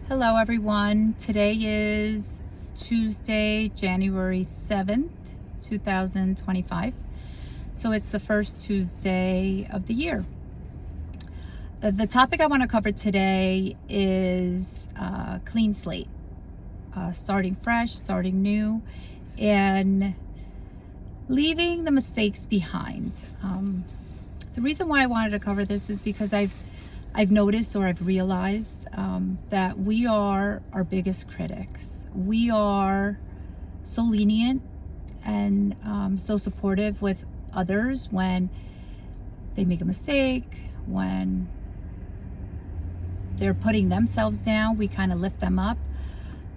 Hello everyone. Today is Tuesday, January 7th, 2025. So it's the first Tuesday of the year. The topic I want to cover today is clean slate, starting fresh, starting new, and leaving the mistakes behind. The reason why I wanted to cover this is because I've noticed, or I've realized, that we are our biggest critics. We are so lenient and so supportive with others when they make a mistake, when they're putting themselves down. We kind of lift them up,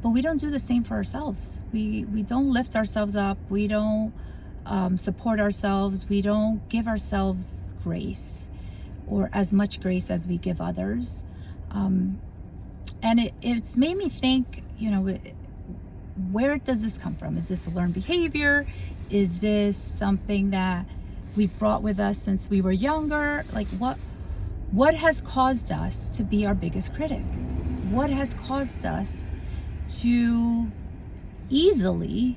but we don't do the same for ourselves. We don't lift ourselves up. We don't support ourselves. We don't give ourselves grace, or as much grace as we give others. And it's made me think, where does this come from? Is this a learned behavior? Is this something that we've brought with us since we were younger? Like, what has caused us to be our biggest critic? What has caused us to easily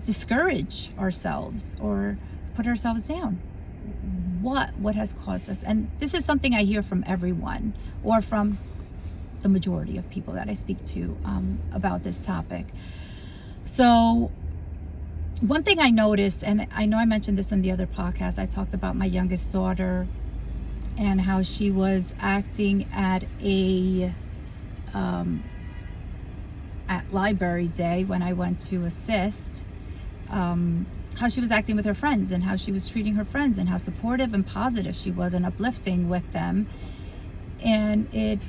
discourage ourselves or put ourselves down? What has caused us? And this is something I hear from everyone, or from the majority of people that I speak to about this topic. So one thing I noticed, and I know I mentioned this in the other podcast, I talked about my youngest daughter and how she was acting at library day when I went to assist, how she was acting with her friends and how she was treating her friends and how supportive and positive she was and uplifting with them. And it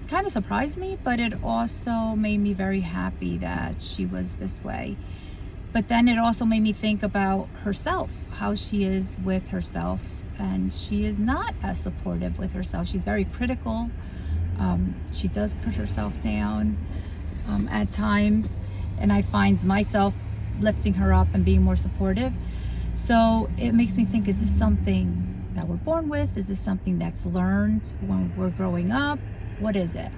kind of surprised me, but it also made me very happy that she was this way. But then it also made me think about herself, how she is with herself, and she is not as supportive with herself. She's very critical. She does put herself down at times, and I find myself lifting her up and being more supportive. So it makes me think, is this something that we're born with? Is this something that's learned when we're growing up? What is it?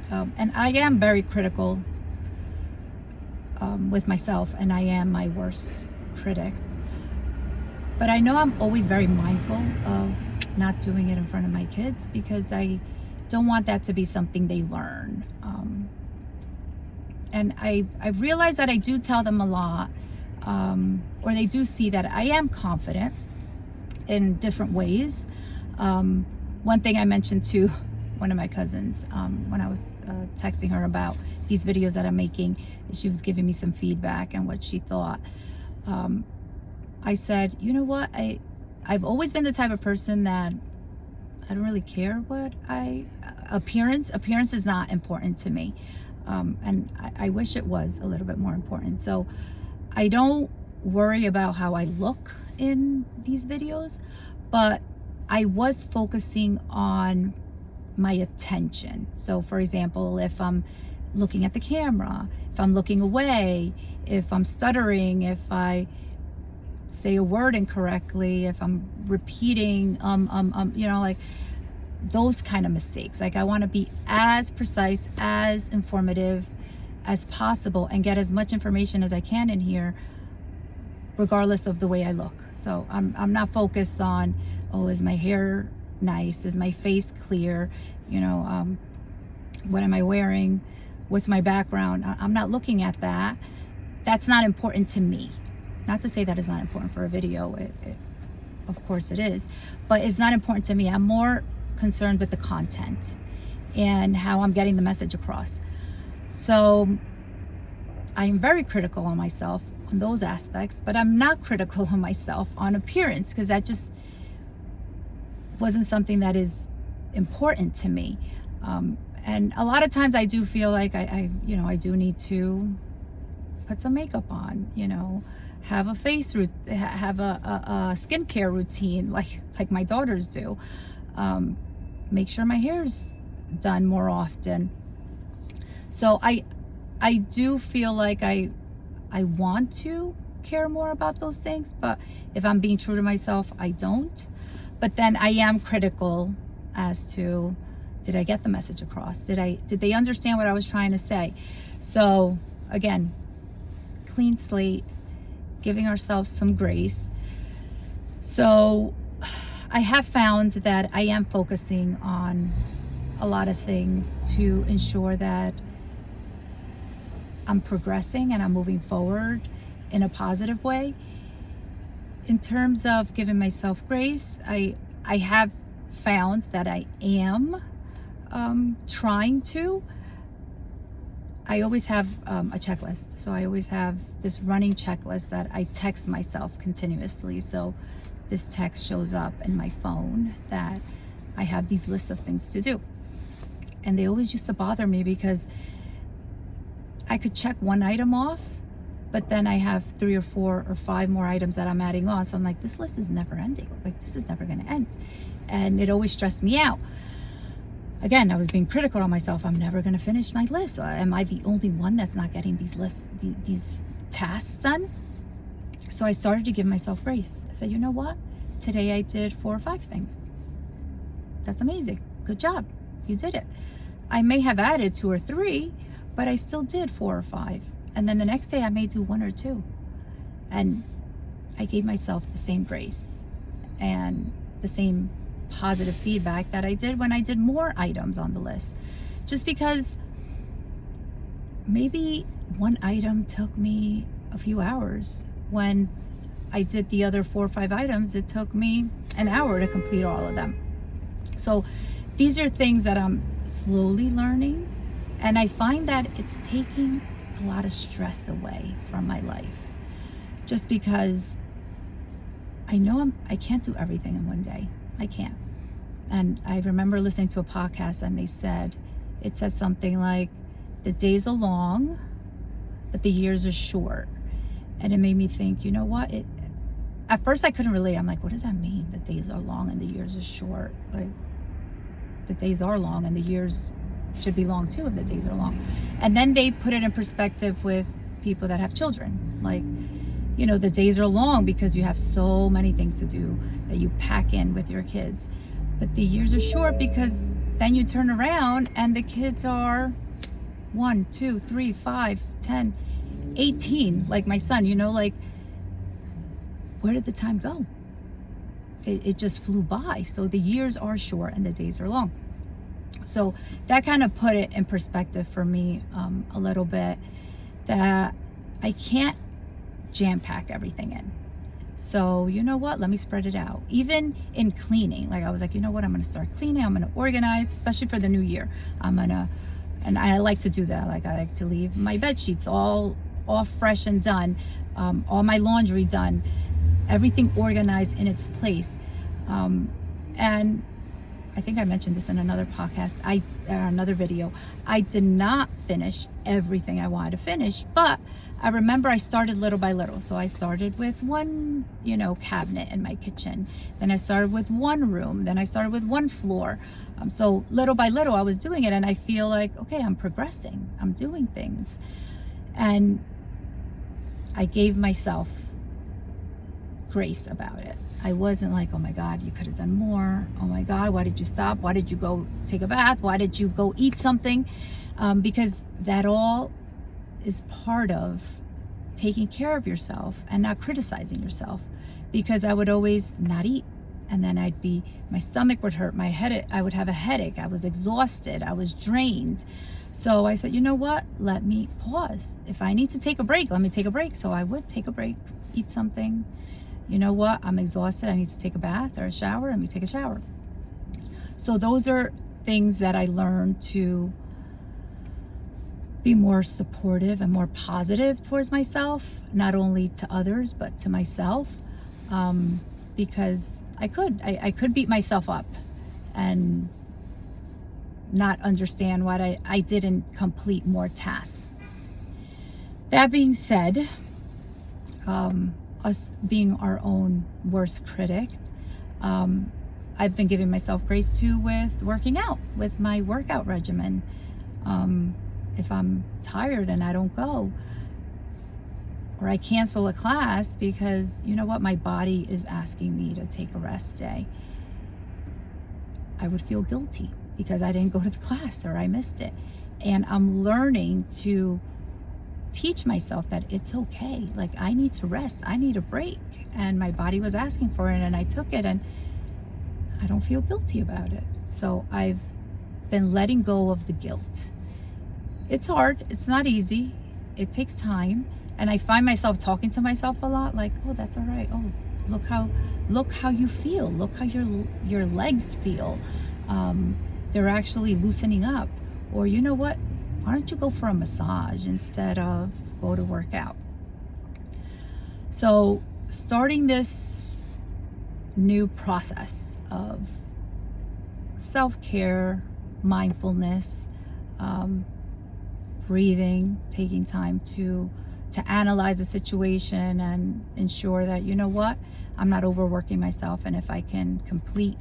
And I am very critical with myself, and I am my worst critic. But I know I'm always very mindful of not doing it in front of my kids, because I don't want that to be something they learn. And I realize that I do tell them a lot, or they do see that I am confident in different ways. One thing I mentioned to one of my cousins, when I was texting her about these videos that I'm making, she was giving me some feedback and what she thought. I said, you know what, I've always been the type of person that I don't really care what appearance is not important to me. And I wish it was a little bit more important. So I don't worry about how I look in these videos, but I was focusing on my attention. So for example, if I'm looking at the camera, if I'm looking away, if I'm stuttering, if I say a word incorrectly, if I'm repeating, like those kind of mistakes. Like, I want to be as precise, as informative as possible, and get as much information as I can in here, regardless of the way I look. So I'm not focused on, oh, is my hair nice? Is my face clear? What am I wearing? What's my background? I'm not looking at that. That's not important to me. Not to say that it's not important for a video. Of course it is, but it's not important to me. I'm more concerned with the content and how I'm getting the message across. So I'm very critical on myself on those aspects, but I'm not critical on myself on appearance, because that just wasn't something that is important to me. And a lot of times I do feel like I do need to put some makeup on, have a face routine, have a skincare routine like my daughters do. Make sure my hair's done more often. So I do feel like I want to care more about those things, but if I'm being true to myself, I don't. But then I am critical as to Did I get the message across? Did they understand what I was trying to say? So again, clean slate, giving ourselves some grace. So I have found that I am focusing on a lot of things to ensure that I'm progressing and I'm moving forward in a positive way. In terms of giving myself grace, I have found that I am trying to. I always have a checklist. So I always have this running checklist that I text myself continuously. So this text shows up in my phone that I have these lists of things to do. And they always used to bother me because I could check one item off, but then I have 3 or 4 or 5 more items that I'm adding on. So I'm like, this list is never ending. Like, this is never going to end. And it always stressed me out. Again, I was being critical on myself. I'm never going to finish my list. So am I the only one that's not getting these lists, these tasks done? So I started to give myself grace. I said, you know what? Today I did 4 or 5 things. That's amazing. Good job. You did it. I may have added 2 or 3, but I still did 4 or 5. And then the next day I may do 1 or 2. And I gave myself the same grace and the same positive feedback that I did when I did more items on the list. Just because maybe one item took me a few hours. When I did the other 4 or 5 items, it took me an hour to complete all of them. So these are things that I'm slowly learning, and I find that it's taking a lot of stress away from my life, just because I know I can't do everything in one day. I can't. And I remember listening to a podcast, and it said something like, the days are long, but the years are short. And it made me think, you know what? At first I couldn't relate. I'm like, what does that mean? The days are long and the years are short. Like, the days are long and the years should be long too if the days are long. And then they put it in perspective with people that have children. Like, you know, the days are long because you have so many things to do that you pack in with your kids. But the years are short because then you turn around and the kids are 1, 2, 3, 5, 10, 18, like my son, you know, like, where did the time go? It just flew by. So the years are short and the days are long. So that kind of put it in perspective for me a little bit, that I can't jam pack everything in. So you know what, let me spread it out. Even in cleaning, like I was like, you know what, I'm going to start cleaning, I'm going to organize, especially for the new year. And I like to do that. Like, I like to leave my bed sheets all fresh and done, all my laundry done, everything organized in its place. And I think I mentioned this in another podcast, another video. I did not finish everything I wanted to finish, but I remember I started little by little. So I started with one, cabinet in my kitchen. Then I started with one room. Then I started with one floor. So little by little I was doing it, and I feel like, okay, I'm progressing. I'm doing things. And I gave myself grace about it. I wasn't like, oh my God, you could have done more. Oh my God, why did you stop? Why did you go take a bath? Why did you go eat something? Because that all is part of taking care of yourself and not criticizing yourself. Because I would always not eat, and then my stomach would hurt, I would have a headache, I was exhausted, I was drained. So I said, you know what, let me pause. If I need to take a break, let me take a break. So I would take a break, eat something. You know what, I'm exhausted, I need to take a bath or a shower, let me take a shower. So those are things that I learned to be more supportive and more positive towards myself, not only to others, but to myself. Because I could beat myself up and not understand why I didn't complete more tasks. That being said, us being our own worst critic, I've been giving myself grace too with working out, with my workout regimen. If I'm tired and I don't go, or I cancel a class because, you know what, my body is asking me to take a rest day, I would feel guilty. because I didn't go to the class or I missed it. And I'm learning to teach myself that it's okay. Like, I need to rest, I need a break. And my body was asking for it, and I took it, and I don't feel guilty about it. So I've been letting go of the guilt. It's hard, it's not easy, it takes time. And I find myself talking to myself a lot, like, oh, that's all right. Oh, look how you feel. Look how your legs feel. They're actually loosening up. Or, you know what? Why don't you go for a massage instead of go to work out? So starting this new process of self-care, mindfulness, breathing, taking time to analyze the situation and ensure that, you know what, I'm not overworking myself, and if I can complete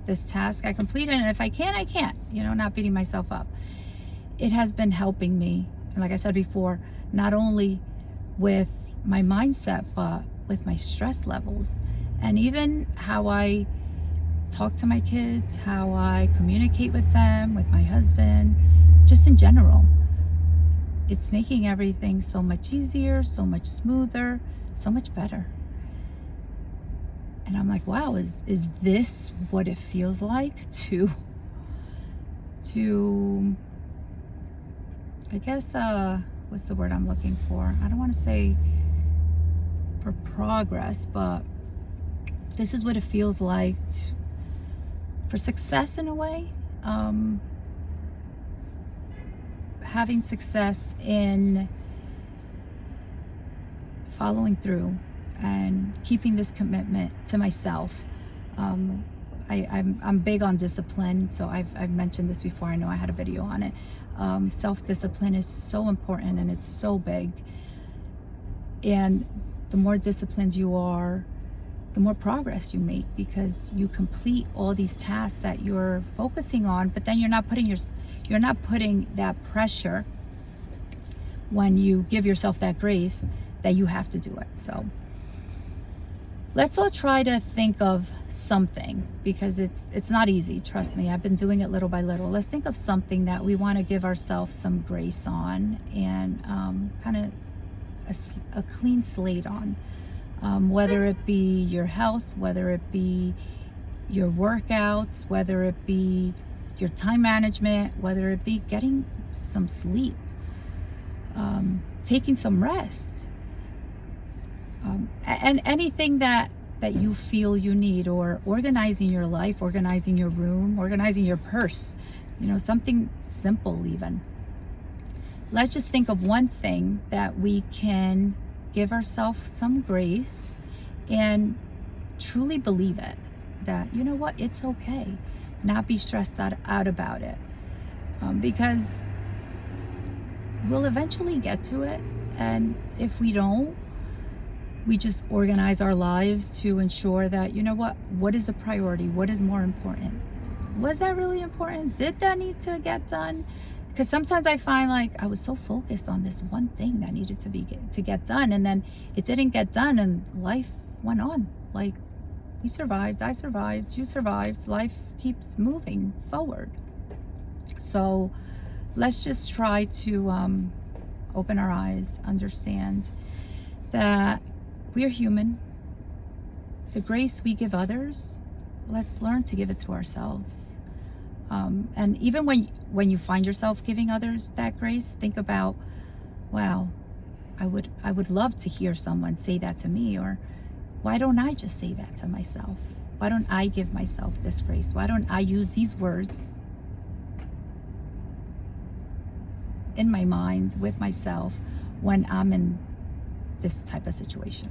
this task, I complete it, and if I can't, I can't, not beating myself up. It has been helping me, and like I said before, not only with my mindset, but with my stress levels, and even how I talk to my kids, how I communicate with them, with my husband, just in general. It's making everything so much easier, so much smoother, so much better. And I'm like, wow, is this what it feels like to I guess, what's the word I'm looking for? I don't want to say for progress, but this is what it feels like for success in a way. Having success in following through and keeping this commitment to myself. I'm big on discipline, so I've mentioned this before. I know I had a video on it. Self-discipline is so important, and it's so big. And the more disciplined you are, the more progress you make, because you complete all these tasks that you're focusing on, but then you're not putting that pressure when you give yourself that grace that you have to do it. So let's all try to think of something, because it's not easy, trust me. I've been doing it little by little. Let's think of something that we want to give ourselves some grace on, and kind of a clean slate on, whether it be your health, whether it be your workouts, whether it be your time management, whether it be getting some sleep, taking some rest, and anything that you feel you need, or organizing your life, organizing your room, organizing your purse, something simple even. Let's just think of one thing that we can give ourselves some grace and truly believe it, that, you know what, it's okay. Not be stressed out about it, because we'll eventually get to it. And if we don't, we just organize our lives to ensure that, you know what is a priority? What is more important? Was that really important? Did that need to get done? Because sometimes I find, like, I was so focused on this one thing that needed to get done, and then it didn't get done, and life went on. Like, we survived, I survived, you survived. Life keeps moving forward. So let's just try to open our eyes, understand that we are human. The grace we give others, let's learn to give it to ourselves. And even when you find yourself giving others that grace, think about, wow, I would love to hear someone say that to me. Or why don't I just say that to myself? Why don't I give myself this grace? Why don't I use these words in my mind with myself when I'm in this type of situation?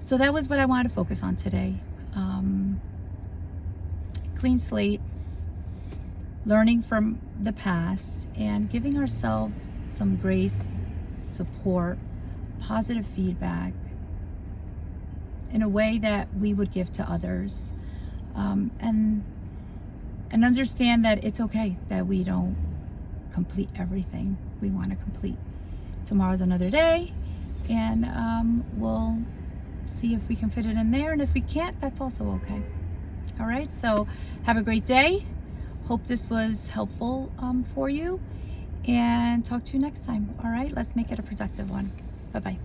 So that was what I wanted to focus on today. Clean slate, learning from the past, and giving ourselves some grace, support, positive feedback in a way that we would give to others, and understand that it's okay that we don't complete everything we want to complete. Tomorrow's another day, and we'll see if we can fit it in there, and if we can't, that's also okay. All right, so have a great day. Hope this was helpful for you, and talk to you next time. All right, let's make it a productive one. Bye-bye.